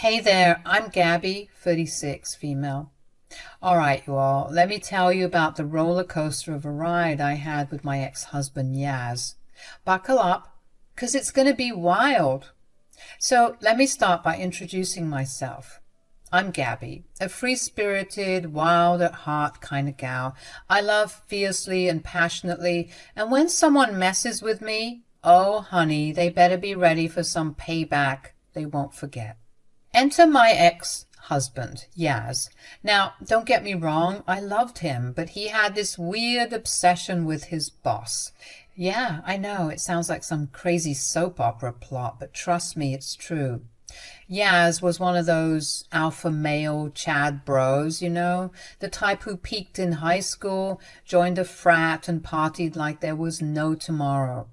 Hey there, I'm Gabby, 36, female. All right, you all, let me tell you about the roller coaster of a ride I had with my ex-husband Yaz. Buckle up, 'cause it's going to be wild. So let me start by introducing myself. I'm Gabby, a free-spirited, wild-at-heart kind of gal. I love fiercely and passionately, and when someone messes with me, oh honey, they better be ready for some payback they won't forget. Enter my ex-husband, Yaz. Now, don't get me wrong, I loved him, but he had this weird obsession with his boss. Yeah, I know, it sounds like some crazy soap opera plot, but trust me, it's true. Yaz was one of those alpha male Chad bros, the type who peaked in high school, joined a frat, and partied like there was no tomorrow.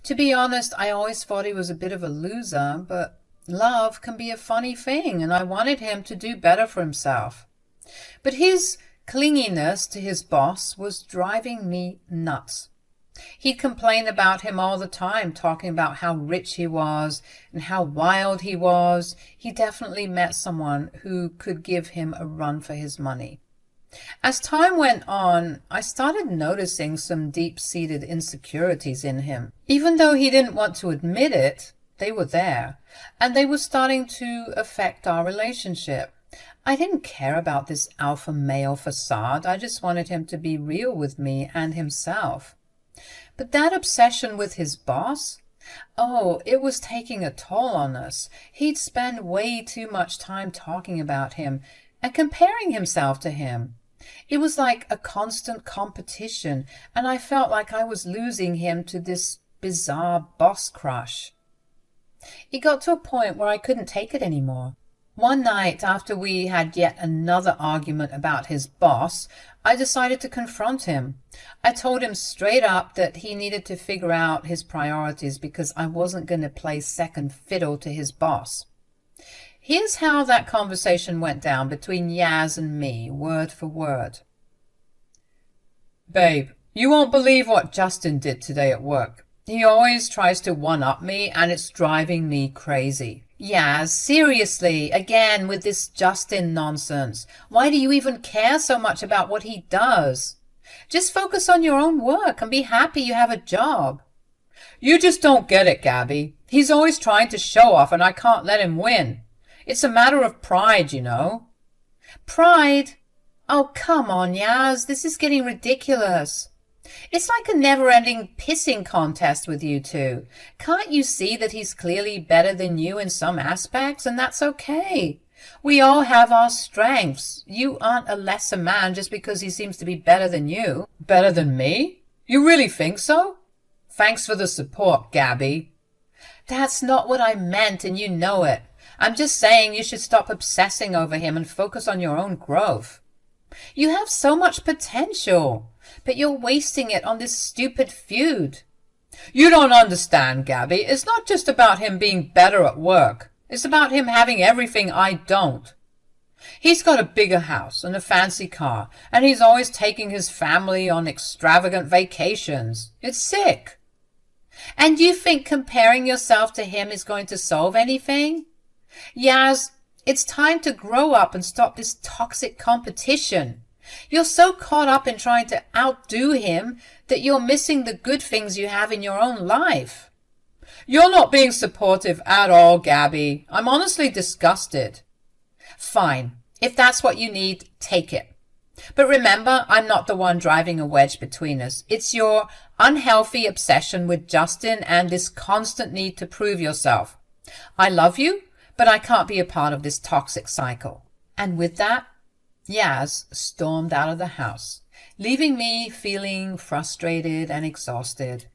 To be honest, I always thought he was a bit of a loser, but love can be a funny thing, and I wanted him to do better for himself. But his clinginess to his boss was driving me nuts. He'd complain about him all the time, talking about how rich he was and how wild he was. He definitely met someone who could give him a run for his money. As time went on, I started noticing some deep-seated insecurities in him. Even though he didn't want to admit it, they were there, and they were starting to affect our relationship. I didn't care about this alpha male facade. I just wanted him to be real with me and himself. But that obsession with his boss? Oh, it was taking a toll on us. He'd spend way too much time talking about him and comparing himself to him. It was like a constant competition, and I felt like I was losing him to this bizarre boss crush. It got to a point where I couldn't take it anymore. One night, after we had yet another argument about his boss, I decided to confront him. I told him straight up that he needed to figure out his priorities because I wasn't going to play second fiddle to his boss. Here's how that conversation went down between Yaz and me, word for word. Babe, you won't believe what Justin did today at work. He always tries to one-up me, and it's driving me crazy. Yaz, seriously, again with this Justin nonsense. Why do you even care so much about what he does? Just focus on your own work and be happy you have a job. You just don't get it, Gabby. He's always trying to show off, and I can't let him win. It's a matter of pride, Pride? Oh, come on, Yaz. This is getting ridiculous. It's like a never-ending pissing contest with you two. Can't you see that he's clearly better than you in some aspects, and that's okay? We all have our strengths. You aren't a lesser man just because he seems to be better than you. Better than me? You really think so? Thanks for the support, Gabby. That's not what I meant, and you know it. I'm just saying you should stop obsessing over him and focus on your own growth. You have so much potential, but you're wasting it on this stupid feud. You don't understand, Gabby. It's not just about him being better at work. It's about him having everything I don't. He's got a bigger house and a fancy car, and he's always taking his family on extravagant vacations. It's sick. And you think comparing yourself to him is going to solve anything? Yaz, it's time to grow up and stop this toxic competition. You're so caught up in trying to outdo him that you're missing the good things you have in your own life. You're not being supportive at all, Gabby. I'm honestly disgusted. Fine. If that's what you need, take it. But remember, I'm not the one driving a wedge between us. It's your unhealthy obsession with Justin and this constant need to prove yourself. I love you, but I can't be a part of this toxic cycle. And with that, Yaz stormed out of the house, leaving me feeling frustrated and exhausted.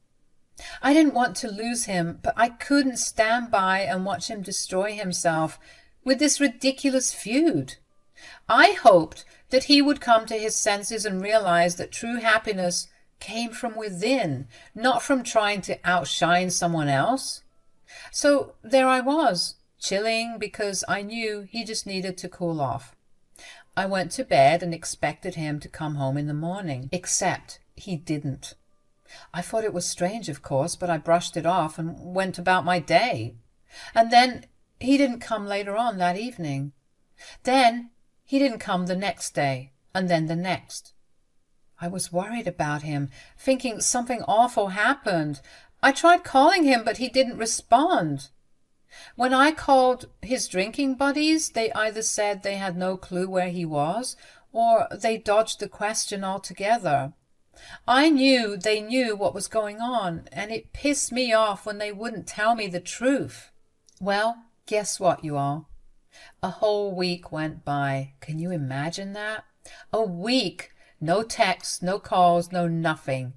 I didn't want to lose him, but I couldn't stand by and watch him destroy himself with this ridiculous feud. I hoped that he would come to his senses and realize that true happiness came from within, not from trying to outshine someone else. So there I was, chilling because I knew he just needed to cool off. I went to bed and expected him to come home in the morning, except he didn't. I thought it was strange, of course, but I brushed it off and went about my day. And then he didn't come later on that evening. Then he didn't come the next day, and then the next. I was worried about him, thinking something awful happened. I tried calling him, but he didn't respond. When I called his drinking buddies, they either said they had no clue where he was, or they dodged the question altogether. I knew they knew what was going on, and it pissed me off when they wouldn't tell me the truth. Well, guess what, you all? A whole week went by. Can you imagine that? A week! No texts, no calls, no nothing.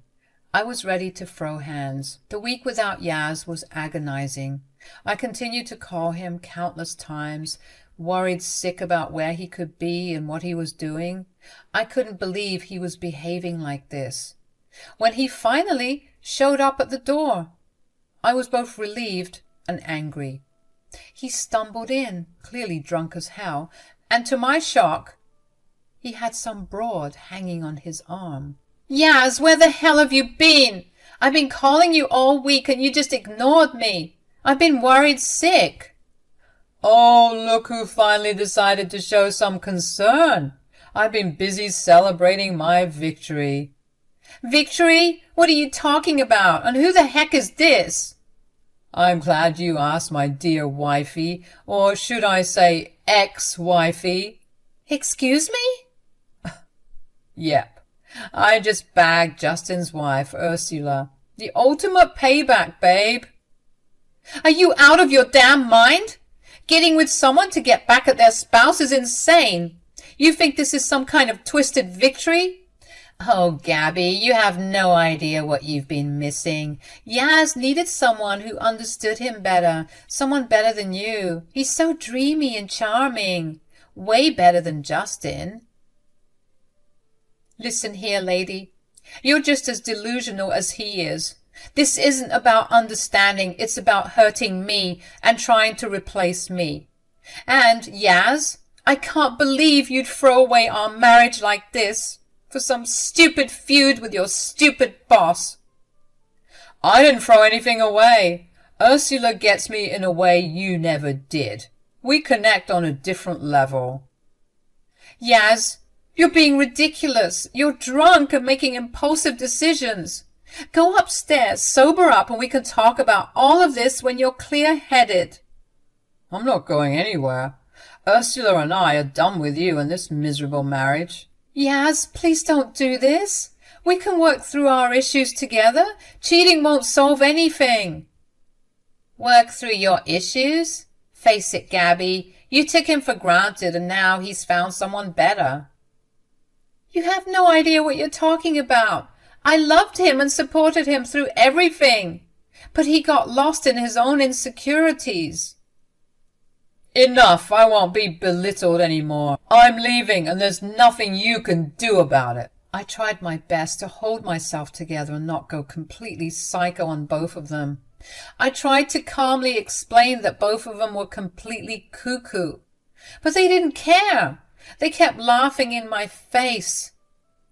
I was ready to throw hands. The week without Yaz was agonizing. I continued to call him countless times, worried sick about where he could be and what he was doing. I couldn't believe he was behaving like this. When he finally showed up at the door, I was both relieved and angry. He stumbled in, clearly drunk as hell, and to my shock, he had some broad hanging on his arm. Yaz, where the hell have you been? I've been calling you all week and you just ignored me. I've been worried sick. Oh, look who finally decided to show some concern. I've been busy celebrating my victory. Victory? What are you talking about? And who the heck is this? I'm glad you asked, my dear wifey, or should I say ex-wifey. Excuse me? Yep. I just bagged Justin's wife, Ursula. The ultimate payback, babe. Are you out of your damn mind? Getting with someone to get back at their spouse is insane. You think this is some kind of twisted victory? Oh, Gabby, you have no idea what you've been missing. Yaz needed someone who understood him better, someone better than you. He's so dreamy and charming. Way better than Justin. Listen here, lady. You're just as delusional as he is. This isn't about understanding, it's about hurting me and trying to replace me. And, Yaz, I can't believe you'd throw away our marriage like this for some stupid feud with your stupid boss. I didn't throw anything away. Ursula gets me in a way you never did. We connect on a different level. Yaz, you're being ridiculous. You're drunk and making impulsive decisions. Go upstairs, sober up, and we can talk about all of this when you're clear-headed. I'm not going anywhere. Ursula and I are done with you and this miserable marriage. Yaz, please don't do this. We can work through our issues together. Cheating won't solve anything. Work through your issues? Face it, Gabby. You took him for granted and now he's found someone better. You have no idea what you're talking about. I loved him and supported him through everything. But he got lost in his own insecurities. Enough. I won't be belittled anymore. I'm leaving and there's nothing you can do about it. I tried my best to hold myself together and not go completely psycho on both of them. I tried to calmly explain that both of them were completely cuckoo. But they didn't care. They kept laughing in my face.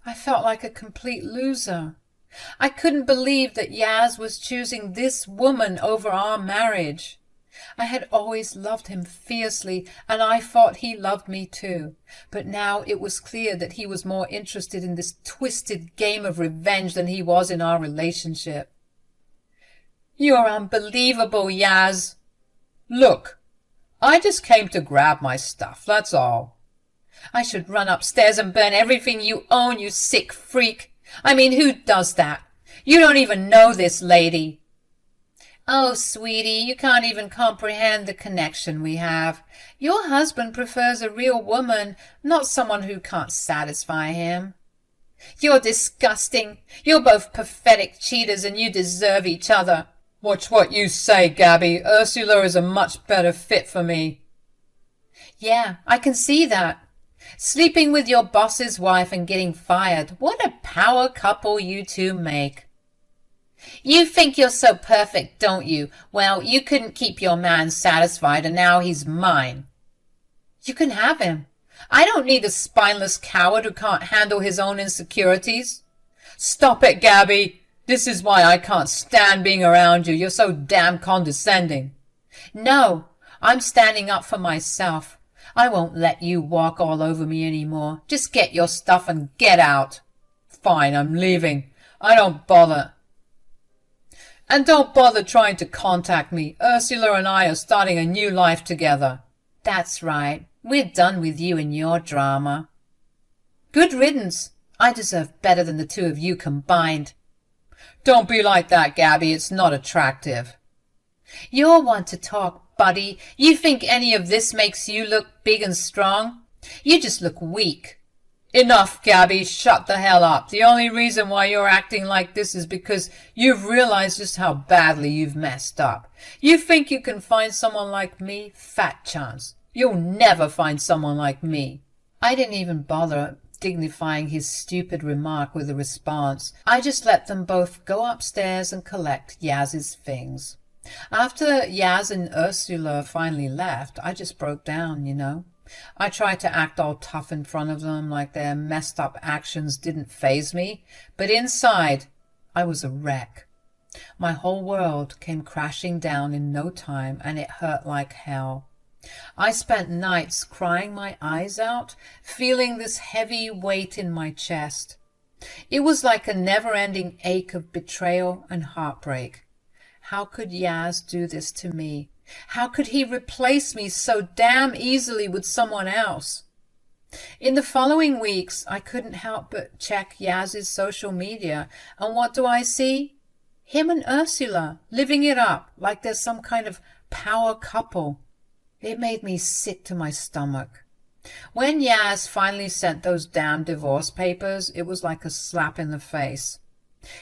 I felt like a complete loser. I couldn't believe that Yaz was choosing this woman over our marriage. I had always loved him fiercely, and I thought he loved me too. But now it was clear that he was more interested in this twisted game of revenge than he was in our relationship. You're unbelievable, Yaz. Look, I just came to grab my stuff, that's all. I should run upstairs and burn everything you own, you sick freak. I mean, who does that? You don't even know this lady. Oh, sweetie, you can't even comprehend the connection we have. Your husband prefers a real woman, not someone who can't satisfy him. You're disgusting. You're both pathetic cheaters and you deserve each other. Watch what you say, Gabby. Ursula is a much better fit for me. Yeah, I can see that. Sleeping with your boss's wife and getting fired. What a power couple you two make. You think you're so perfect, don't you? Well, you couldn't keep your man satisfied and now he's mine. You can have him. I don't need a spineless coward who can't handle his own insecurities. Stop it, Gabby. This is why I can't stand being around you. You're so damn condescending. No, I'm standing up for myself. I won't let you walk all over me anymore. Just get your stuff and get out. Fine, I'm leaving. I don't bother. And don't bother trying to contact me. Ursula and I are starting a new life together. That's right. We're done with you and your drama. Good riddance. I deserve better than the two of you combined. Don't be like that, Gabby. It's not attractive. You're one to talk, buddy. You think any of this makes you look big and strong? You just look weak. Enough, Gabby. Shut the hell up. The only reason why you're acting like this is because you've realized just how badly you've messed up. You think you can find someone like me? Fat chance. You'll never find someone like me. I didn't even bother dignifying his stupid remark with a response. I just let them both go upstairs and collect Yaz's things. After Yaz and Ursula finally left, I just broke down, you know. I tried to act all tough in front of them, like their messed up actions didn't faze me, but inside I was a wreck. My whole world came crashing down in no time, and it hurt like hell. I spent nights crying my eyes out, feeling this heavy weight in my chest. It was like a never-ending ache of betrayal and heartbreak. How could Yaz do this to me? How could he replace me so damn easily with someone else? In the following weeks, I couldn't help but check Yaz's social media, and what do I see? Him and Ursula, living it up like they're some kind of power couple. It made me sick to my stomach. When Yaz finally sent those damn divorce papers, it was like a slap in the face.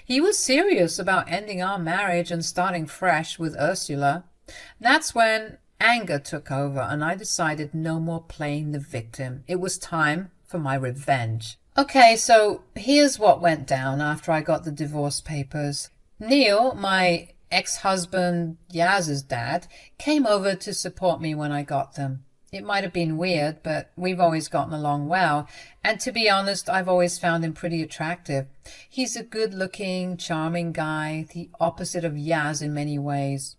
He was serious about ending our marriage and starting fresh with Ursula. That's when anger took over, and I decided no more playing the victim. It was time for my revenge. Okay, so here's what went down after I got the divorce papers. Neil, my ex-husband Yaz's dad, came over to support me when I got them. It might have been weird, but we've always gotten along well, and to be honest, I've always found him pretty attractive. He's a good-looking, charming guy, the opposite of Yaz in many ways.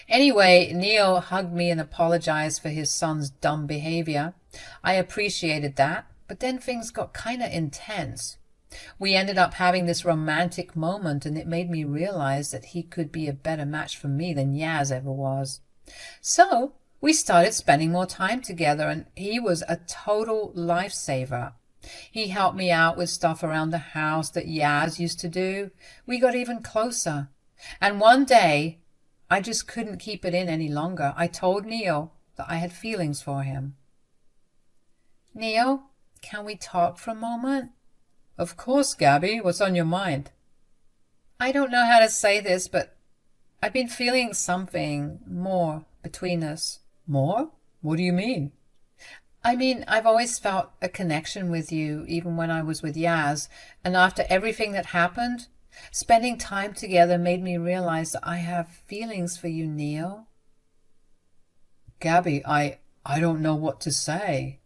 Anyway, Neil hugged me and apologized for his son's dumb behavior. I appreciated that, but then things got kind of intense. We ended up having this romantic moment, and it made me realize that he could be a better match for me than Yaz ever was. So we started spending more time together, and he was a total lifesaver. He helped me out with stuff around the house that Yaz used to do. We got even closer. And one day, I just couldn't keep it in any longer. I told Neil that I had feelings for him. Neil, can we talk for a moment? Of course, Gabby. What's on your mind? I don't know how to say this, but I've been feeling something more between us. More? What do you mean? I mean, I've always felt a connection with you, even when I was with Yaz, and after everything that happened, spending time together made me realize that I have feelings for you, Neil. Gabby, I don't know what to say.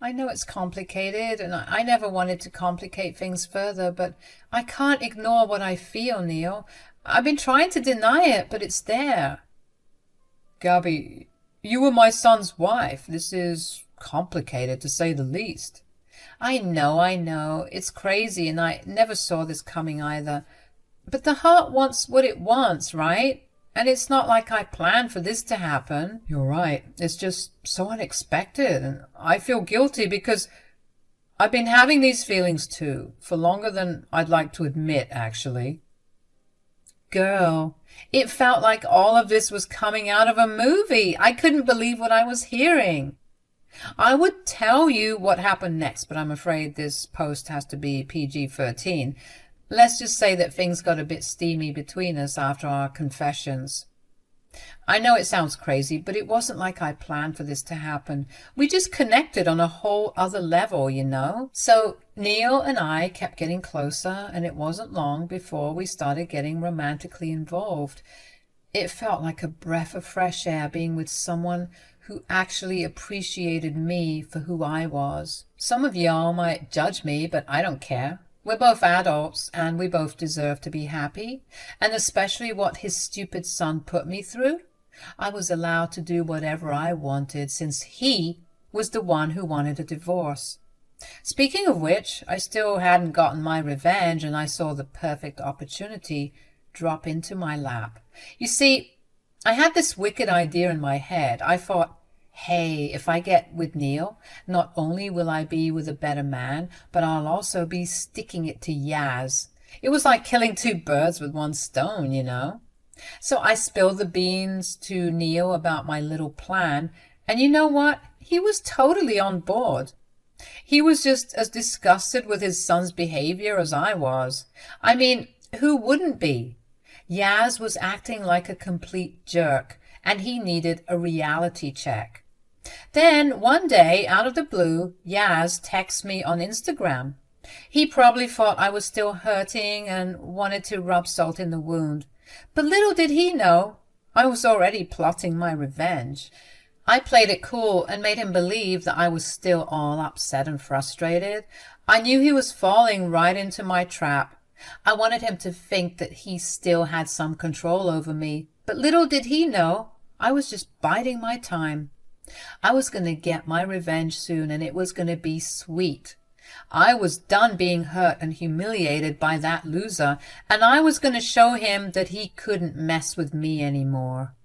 I know it's complicated, and I never wanted to complicate things further, but I can't ignore what I feel, Neil. I've been trying to deny it, but it's there. Gabby, you were my son's wife. This is complicated, to say the least. I know. It's crazy, and I never saw this coming either. But the heart wants what it wants, right? And it's not like I planned for this to happen. You're right. It's just so unexpected, and I feel guilty because I've been having these feelings too, for longer than I'd like to admit, actually. Girl, it felt like all of this was coming out of a movie. I couldn't believe what I was hearing. I would tell you what happened next, but I'm afraid this post has to be PG-13. Let's just say that things got a bit steamy between us after our confessions. I know it sounds crazy, but it wasn't like I planned for this to happen. We just connected on a whole other level, you know? So Neil and I kept getting closer, and it wasn't long before we started getting romantically involved. It felt like a breath of fresh air being with someone who actually appreciated me for who I was. Some of y'all might judge me, but I don't care. We're both adults, and we both deserve to be happy, and especially what his stupid son put me through. I was allowed to do whatever I wanted since he was the one who wanted a divorce. Speaking of which, I still hadn't gotten my revenge, and I saw the perfect opportunity drop into my lap. You see, I had this wicked idea in my head. I thought, hey, if I get with Neil, not only will I be with a better man, but I'll also be sticking it to Yaz. It was like killing two birds with one stone, you know. So I spilled the beans to Neil about my little plan, and you know what? He was totally on board. He was just as disgusted with his son's behavior as I was. I mean, who wouldn't be? Yaz was acting like a complete jerk, and he needed a reality check. Then, one day, out of the blue, Yaz texts me on Instagram. He probably thought I was still hurting and wanted to rub salt in the wound. But little did he know, I was already plotting my revenge. I played it cool and made him believe that I was still all upset and frustrated. I knew he was falling right into my trap. I wanted him to think that he still had some control over me. But little did he know, I was just biding my time. I was going to get my revenge soon, and it was going to be sweet. I was done being hurt and humiliated by that loser, and I was going to show him that he couldn't mess with me anymore.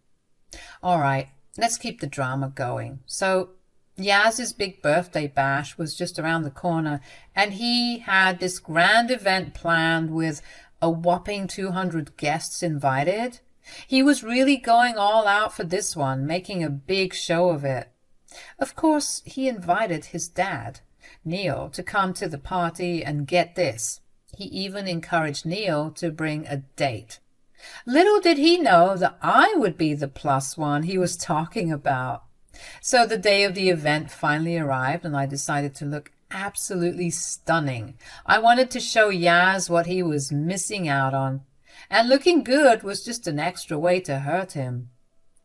All right, let's keep the drama going. So Yaz's big birthday bash was just around the corner, and he had this grand event planned with a whopping 200 guests invited. He was really going all out for this one, making a big show of it. Of course, he invited his dad, Neil, to come to the party, and get this, he even encouraged Neil to bring a date. Little did he know that I would be the plus one he was talking about. So the day of the event finally arrived, and I decided to look absolutely stunning. I wanted to show Yaz what he was missing out on. And looking good was just an extra way to hurt him.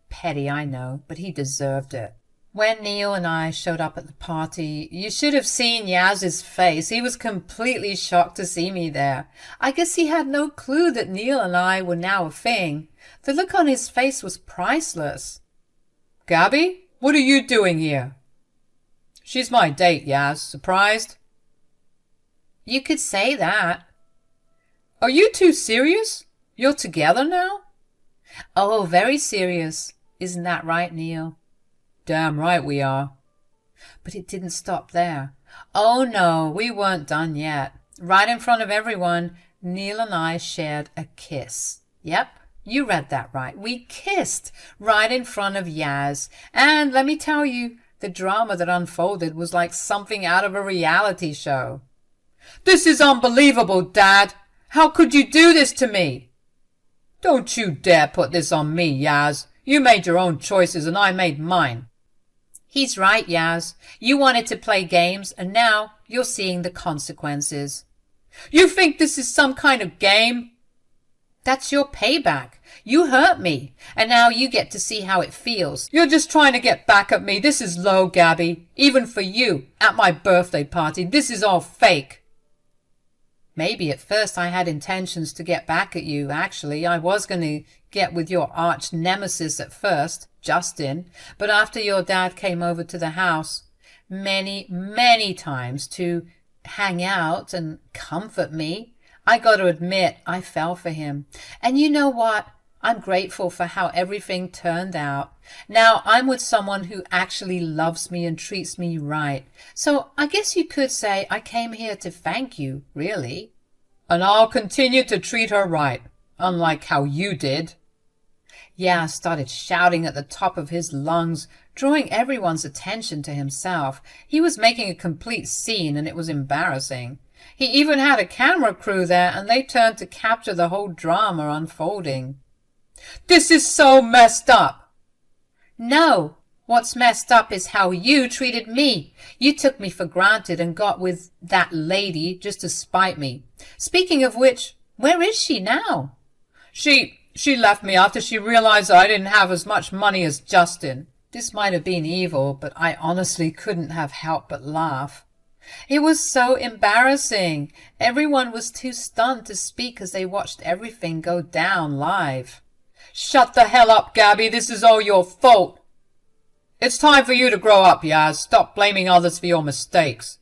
Petty, I know, but he deserved it. When Neil and I showed up at the party, you should have seen Yaz's face. He was completely shocked to see me there. I guess he had no clue that Neil and I were now a thing. The look on his face was priceless. Gabby, what are you doing here? She's my date, Yaz. Surprised? You could say that. Are you two serious? You're together now? Oh, very serious. Isn't that right, Neil? Damn right we are. But it didn't stop there. Oh no, we weren't done yet. Right in front of everyone, Neil and I shared a kiss. Yep, you read that right. We kissed right in front of Yaz. And let me tell you, the drama that unfolded was like something out of a reality show. This is unbelievable, Dad. How could you do this to me? Don't you dare put this on me, Yaz. You made your own choices and I made mine. He's right, Yaz. You wanted to play games and now you're seeing the consequences. You think this is some kind of game? That's your payback. You hurt me, and now you get to see how it feels. You're just trying to get back at me. This is low, Gabby. Even for you, at my birthday party, this is all fake. Maybe at first I had intentions to get back at you. Actually, I was going to get with your arch nemesis at first, Justin, but after your dad came over to the house many times to hang out and comfort me, I got to admit I fell for him. And you know what? I'm grateful for how everything turned out. Now I'm with someone who actually loves me and treats me right. So I guess you could say I came here to thank you, really. And I'll continue to treat her right, unlike how you did. Yaz started shouting at the top of his lungs, drawing everyone's attention to himself. He was making a complete scene, and it was embarrassing. He even had a camera crew there, and they turned to capture the whole drama unfolding. This is so messed up. No, what's messed up is how you treated me. You took me for granted and got with that lady just to spite me. Speaking of which, where is she now? She left me after she realized I didn't have as much money as Justin. This might have been evil, but I honestly couldn't have helped but laugh. It was so embarrassing. Everyone was too stunned to speak as they watched everything go down live. Shut the hell up, Gabby. This is all your fault. It's time for you to grow up, Yaz. Stop blaming others for your mistakes.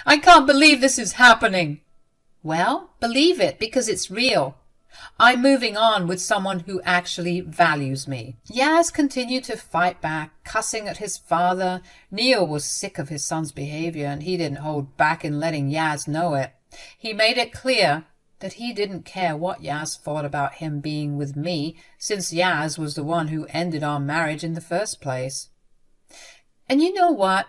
I can't believe this is happening. Well, believe it, because it's real. I'm moving on with someone who actually values me. Yaz continued to fight back, cussing at his father. Neil was sick of his son's behavior, and he didn't hold back in letting Yaz know it. He made it clear that he didn't care what Yaz thought about him being with me, since Yaz was the one who ended our marriage in the first place. And you know what?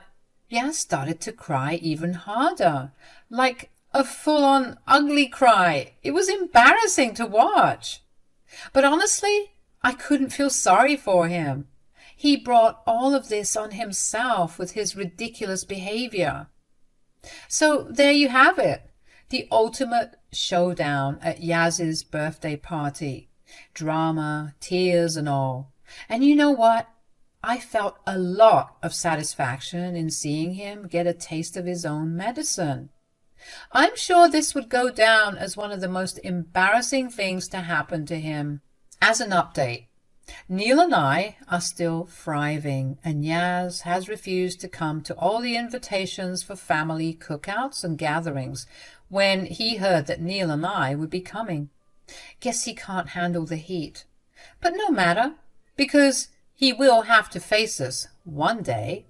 Yaz started to cry even harder, like a full-on ugly cry. It was embarrassing to watch. But honestly, I couldn't feel sorry for him. He brought all of this on himself with his ridiculous behavior. So there you have it, the ultimate showdown at Yaz's birthday party. Drama, tears and all. And you know what? I felt a lot of satisfaction in seeing him get a taste of his own medicine. I'm sure this would go down as one of the most embarrassing things to happen to him. As an update, Neil and I are still thriving, and Yaz has refused to come to all the invitations for family cookouts and gatherings when he heard that Neil and I would be coming. Guess he can't handle the heat. But no matter, because he will have to face us one day.